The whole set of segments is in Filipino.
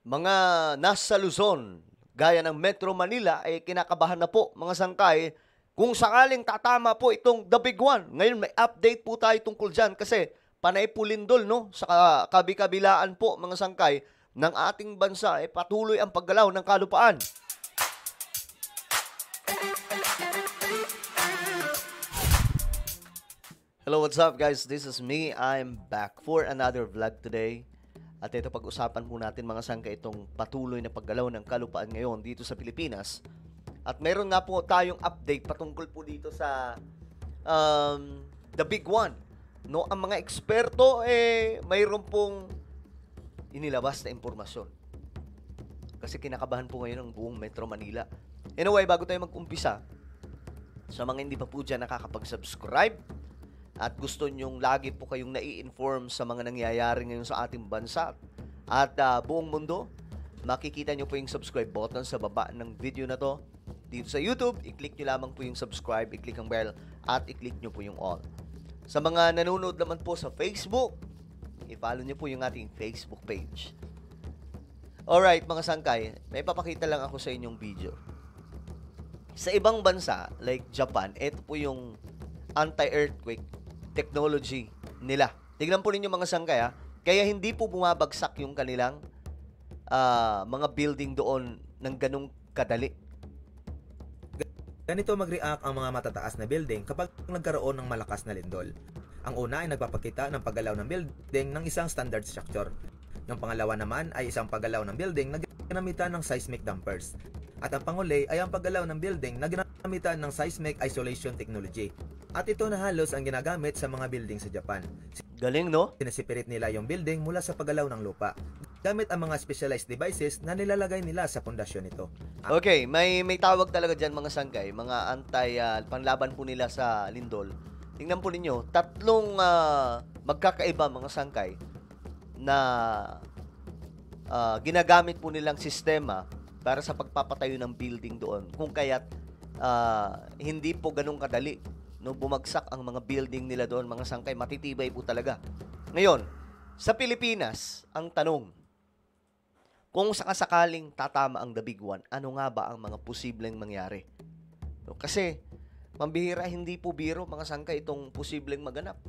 Mga nasa Luzon, gaya ng Metro Manila, ay kinakabahan na po mga sangkay kung sakaling tatama po itong The Big One. Ngayon may update po tayo tungkol dyan kasi panay po lindol no? Sa kabi-kabilaan po mga sangkay ng ating bansa ay patuloy ang paggalaw ng kalupaan. Hello, what's up guys? This is me. I'm back for another vlog today. At ito pag-usapan po natin mga sangka itong patuloy na paggalaw ng kalupaan ngayon dito sa Pilipinas. At meron nga po tayong update patungkol po dito sa The Big One. No, ang mga eksperto mayroon pong inilabas na impormasyon. Kasi kinakabahan po ngayon ang buong Metro Manila. Anyway, bago tayo mag-umpisa, sa mga hindi pa po dyan nakakapag-subscribe, at gusto nyong lagi po kayong nai-inform sa mga nangyayari ngayon sa ating bansa at buong mundo, makikita nyo po yung subscribe button sa baba ng video na to. Dito sa YouTube, i-click nyo lamang po yung subscribe, i-click ang bell, at i-click nyo po yung all. Sa mga nanonood naman po sa Facebook, i-follow nyo po yung ating Facebook page. Alright, mga sangkay, may papakita lang ako sa inyong video. Sa ibang bansa, like Japan, ito po yung anti-earthquake technology nila. Tignan po ninyo mga sangkay ha. Kaya hindi po bumabagsak yung kanilang mga building doon ng ganung kadali. Ganito mag-react ang mga matataas na building kapag nagkaroon ng malakas na lindol. Ang una ay nagpapakita ng paggalaw ng building ng isang standard structure. Yung pangalawa naman ay isang paggalaw ng building na ginamitan ng seismic dampers. At ang panghuli ay ang paggalaw ng building na ginamitan ng seismic isolation technology. At ito na halos ang ginagamit sa mga building sa Japan. Galing, no? Sinisipirit nila yung building mula sa paggalaw ng lupa gamit ang mga specialized devices na nilalagay nila sa pundasyon nito. Okay, may tawag talaga dyan mga sangkay, mga panlaban po nila sa lindol. Tingnan po ninyo, tatlong magkakaiba mga sangkay na ginagamit po nilang sistema para sa pagpapatayo ng building doon. Kung kaya't hindi po ganun kadali no bumagsak ang mga building nila doon, mga sangkay, matitibay po talaga. Ngayon, sa Pilipinas, ang tanong, kung sakasakaling tatama ang The Big One, ano nga ba ang mga posibleng mangyari? No, kasi, mambihira, hindi po biro, mga sangkay, itong posibleng maganap.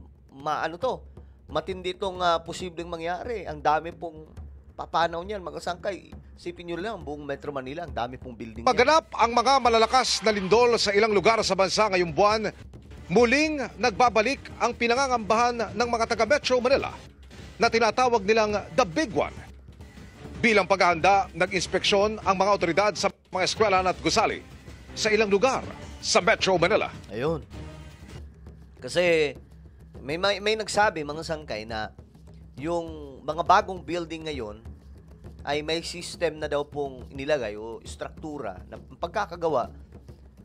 Matindi itong posibleng mangyari. Ang dami pong papanaw niyan, mga sangkay. Sipin nyo lang, buong Metro Manila, ang dami pong building yan. Maganap ang mga malalakas na lindol sa ilang lugar sa bansa ngayong buwan. Muling nagbabalik ang pinangangambahan ng mga taga-Metro Manila na tinatawag nilang The Big One. Bilang paghahanda, nag-inspeksyon ang mga otoridad sa mga eskwelahan at gusali sa ilang lugar sa Metro Manila. Ayun. Kasi may nagsabi, mga sangkay, na yung mga bagong building ngayon ay may system na daw pong inilagay o struktura na pagkakagawa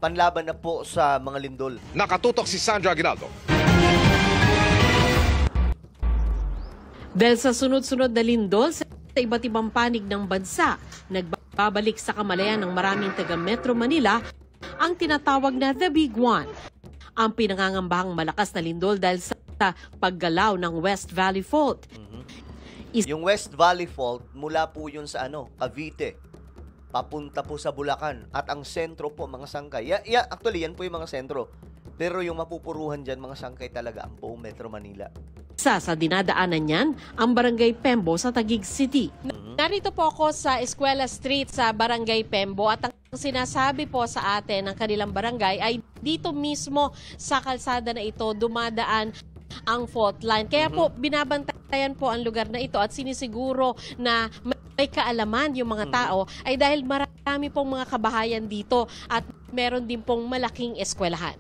panlaban na po sa mga lindol. Nakatutok si Sandra Aguinaldo. Dahil sa sunod-sunod na lindol sa iba't ibang panig ng bansa, nagbabalik sa kamalayan ng maraming taga Metro Manila ang tinatawag na The Big One. Ang pinangangambahang malakas na lindol dahil sa paggalaw ng West Valley Fault. Yung West Valley Fault, mula po yun sa Cavite, papunta po sa Bulacan. At ang sentro po, mga sangkay. Actually, yan po yung mga sentro. Pero yung mapupuruhan dyan, mga sangkay, talaga ang buong Metro Manila. Sa dinadaanan niyan, ang Barangay Pembo sa Taguig City. Narito po ako sa Eskwela Street sa Barangay Pembo at ang sinasabi po sa atin ng kanilang barangay ay dito mismo sa kalsada na ito dumadaan ang fault line. Kaya po binabantayan po ang lugar na ito at sinisiguro na may kaalaman yung mga tao ay dahil marami pong mga kabahayan dito at meron din pong malaking eskwelahan.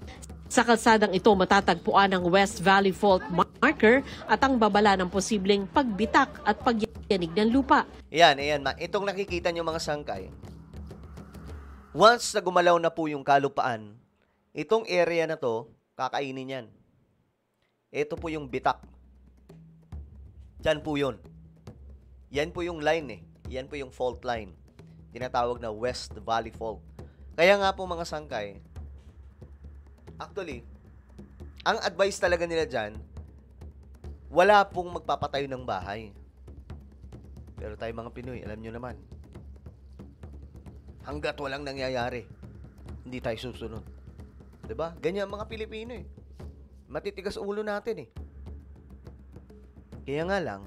Sa kalsadang ito matatagpuan ang West Valley Fault Marker at ang babala ng posibleng pagbitak at pagyanig ng lupa. Ayan. Itong nakikita nyo mga sangkay, once na gumalaw na po yung kalupaan, itong area na to, kakainin yan. Ito po yung bitak. Diyan po yun. Yan po yung line Yan po yung fault line. Tinatawag na West Valley Fault. Kaya nga po mga sangkay, actually, ang advice talaga nila dyan, wala pong magpapatayo ng bahay. Pero tayo mga Pinoy, alam nyo naman, hanggat walang nangyayari, hindi tayo susunod. 'Di ba? Ganyan mga Pilipino eh. Matitigas ulo natin eh. Kaya nga lang,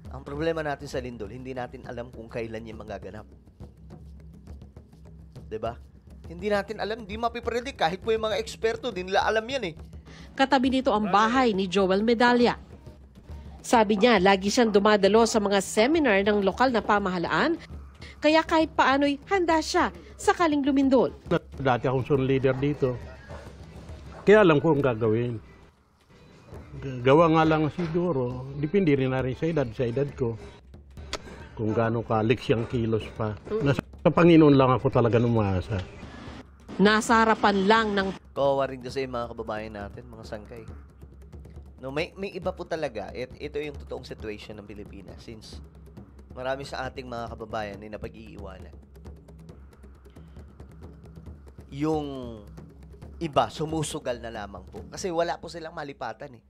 ang problema natin sa lindol, hindi natin alam kung kailan yung magaganap. 'Di ba? Hindi natin alam, hindi mapipredict. Kahit po yung mga eksperto, di nila alam yan eh. Katabi nito ang bahay ni Joel Medalla. Sabi niya, lagi siyang dumadalo sa mga seminar ng lokal na pamahalaan, kaya kahit paano'y handa siya sakaling lumindol. Dati akong zone leader dito. Kaya alam ko ang gagawin. Gawa nga lang siguro, depende rin na rin sa edad ko. Kung gaano ka liks yung kilos pa. Nasa Panginoon lang ako talaga umaasa. Nasa harapan lang ng Kawawa rin kasi yung mga kababayan natin, mga sangkay. No, may iba po talaga. Ito yung totoong situation ng Pilipinas since marami sa ating mga kababayan ay napag-iiwanan. Yung iba, sumusugal na lamang po. Kasi wala po silang malipatan eh.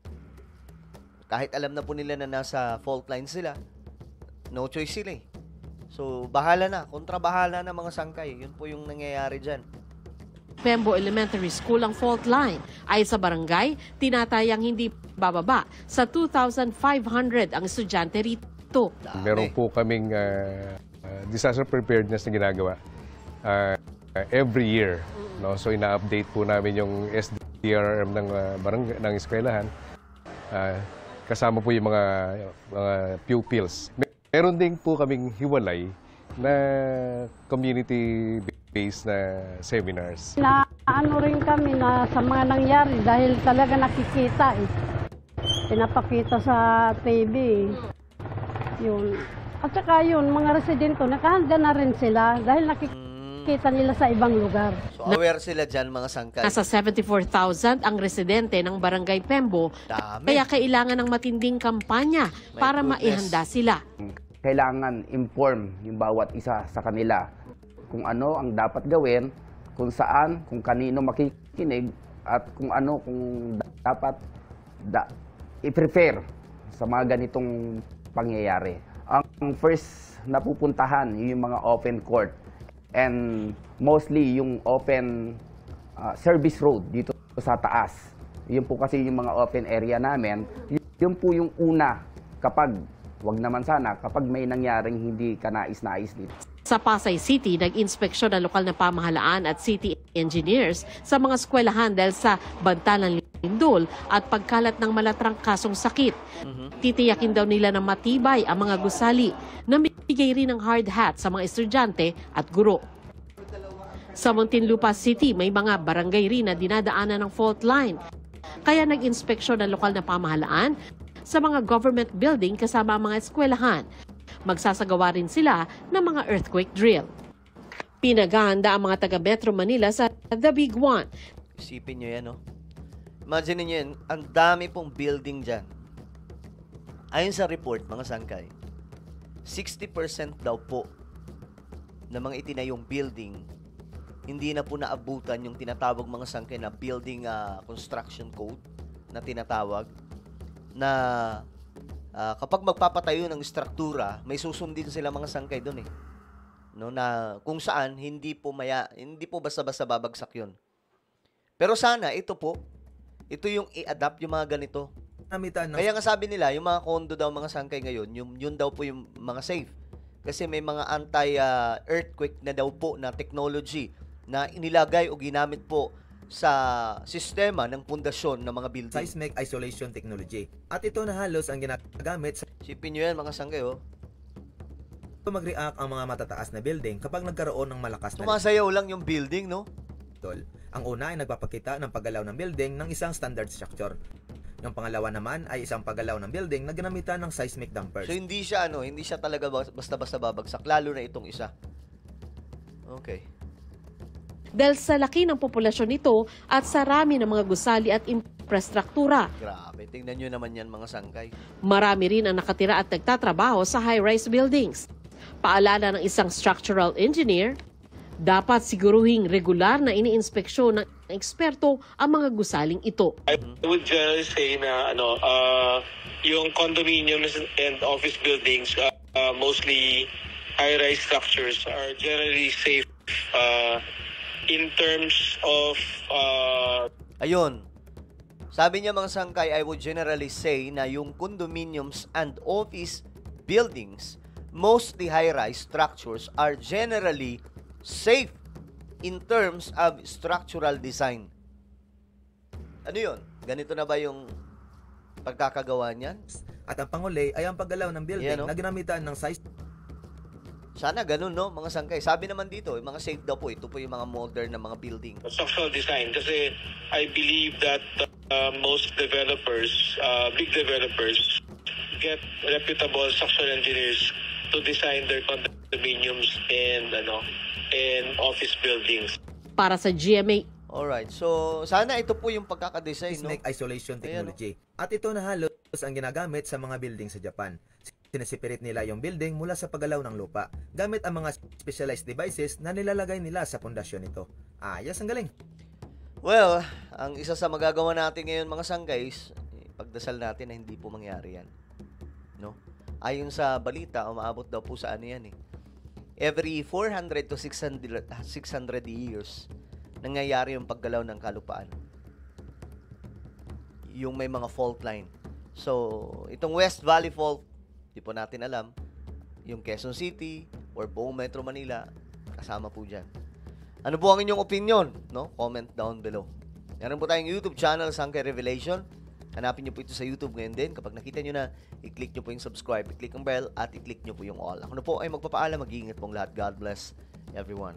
Kahit alam na po nila na nasa fault line sila, no choice sila eh. So, bahala na. Kontrabahala na mga sangkay. Yun po yung nangyayari dyan. Pembo Elementary School ang fault line ay sa barangay, tinatayang hindi bababa sa 2,500 ang estudyante rito. Dami. Meron po kaming disaster preparedness na ginagawa every year. No? So ina-update po namin yung SDRM ng barangay, ng eskwelahan. Kasama po yung mga pupils. Meron din po kaming hiwalay na community-based na seminars. Na ano rin kami na sa mga nangyari dahil talaga nakikita eh. Pinapakita sa TV. Yun. At saka yun, mga residente, nakahanda na rin sila dahil nakikita nila sa ibang lugar. So, aware sila dyan, mga sangkay. Nasa 74,000 ang residente ng Barangay Pembo, Dami. kaya kailangan ng matinding kampanya My para goodness. maihanda sila. Kailangan inform yung bawat isa sa kanila kung ano ang dapat gawin, kung saan, kung kanino makikinig, at kung ano kung dapat i-prepare sa mga ganitong pangyayari. Ang first na pupuntahan yung mga open court and mostly yung open service road dito sa taas. Yun po kasi yung mga open area namin. Yun po yung una kapag wag naman sana kapag may nangyaring hindi kanais-nais dito. Sa Pasay City, nag-inspeksyon ng lokal na pamahalaan at city engineers sa mga eskwelahan dahil sa banta ng lindol at pagkalat ng malatrang kasong sakit. Titiyakin daw nila na matibay ang mga gusali na bigay rin ng hard hat sa mga estudyante at guro. Sa Muntinlupa City, may mga barangay rin na dinadaanan ng fault line. Kaya nag-inspeksyon ng lokal na pamahalaan sa mga government building kasama ang mga eskwelahan. Magsasagawa rin sila ng mga earthquake drill. Pinagahanda ang mga taga Metro Manila sa The Big One. Isipin nyo yan, no? Imagine nyo yan, ang dami pong building dyan. Ayon sa report, mga sangkay, 60% daw po ng mga itinayong building, hindi na po naabutan yung tinatawag mga sangkay na building construction code na tinatawag, na kapag magpapatayo ng struktura, may susundin sila mga sangkay doon eh. No, na kung saan hindi po basta-basta babagsak 'yon. Pero sana ito yung i-adapt yung mga ganito. Kaya nga sabi nila, yung mga condo daw mga sangkay ngayon, yun daw po yung mga safe. Kasi may mga anti-earthquake na daw po na technology na inilagay o ginamit po sa sistema ng pundasyon ng mga building. Seismic isolation technology. At ito na halos ang ginagamit sa Sipin nyo yan mga sangkay, oh. mag-react ang mga matataas na building kapag nagkaroon ng malakas na Tumasayaw lang yung building, no? lindol. Ang una ay nagpapakita ng paggalaw ng building ng isang standard structure. Yung pangalawa naman ay isang paggalaw ng building na ginamitan ng seismic dampers. So hindi siya talaga basta-basta babagsak, lalo na itong isa. Okay. Dahil sa laki ng populasyon nito at sa rami ng mga gusali at infrastruktura. Grabe, tingnan nyo naman yan mga sangkay. Marami rin ang nakatira at nagtatrabaho sa high-rise buildings. Paalala ng isang structural engineer, dapat siguruhing regular na iniinspeksyon ng eksperto ang mga gusaling ito. I would just say na yung condominiums and office buildings mostly high-rise structures are generally safe in terms of Ayun. Sabi niya mga sangkay, I would generally say na yung condominiums and office buildings, mostly high-rise structures, are generally safe in terms of structural design. Ano yun? Ganito na ba yung pagkakagawa niyan? At ang panguli ay ang paggalaw ng building Yan, no? na ginamitan ng size Sana ganun, no, mga sangkay. Sabi naman dito, yung mga safe daw po, ito po yung mga modern na mga building. structural design. Kasi I believe that most developers, big developers, get reputable structural engineers to design their condominiums and office buildings. Para sa GMA Alright, so sana ito po yung pagkakadesign, no? seismic isolation Ayan, technology. At ito na halos ang ginagamit sa mga building sa Japan. Sinisipirit nila yung building mula sa paggalaw ng lupa gamit ang mga specialized devices na nilalagay nila sa pundasyon nito. Ayos, ang galing. Well, ang isa sa magagawa natin ngayon mga sangkays, pagdasal natin na hindi po mangyari yan. No? Ayon sa balita, umaabot daw po sa ano yan eh. Every 400 to 600 years, nangyayari yung paggalaw ng kalupaan. Yung may mga fault line. So, itong West Valley Fault, di po natin alam, yung Quezon City or buong Metro Manila, kasama po dyan. Ano po ang inyong opinion? No? Comment down below. Meron po tayong YouTube channel, Sangkay Revelation. Hanapin nyo po ito sa YouTube ngayon din. Kapag nakita nyo na, i-click nyo po yung subscribe, i-click ang bell, at i-click nyo po yung all. Ako na po ay magpapaalam. Mag-iingat pong lahat. God bless everyone.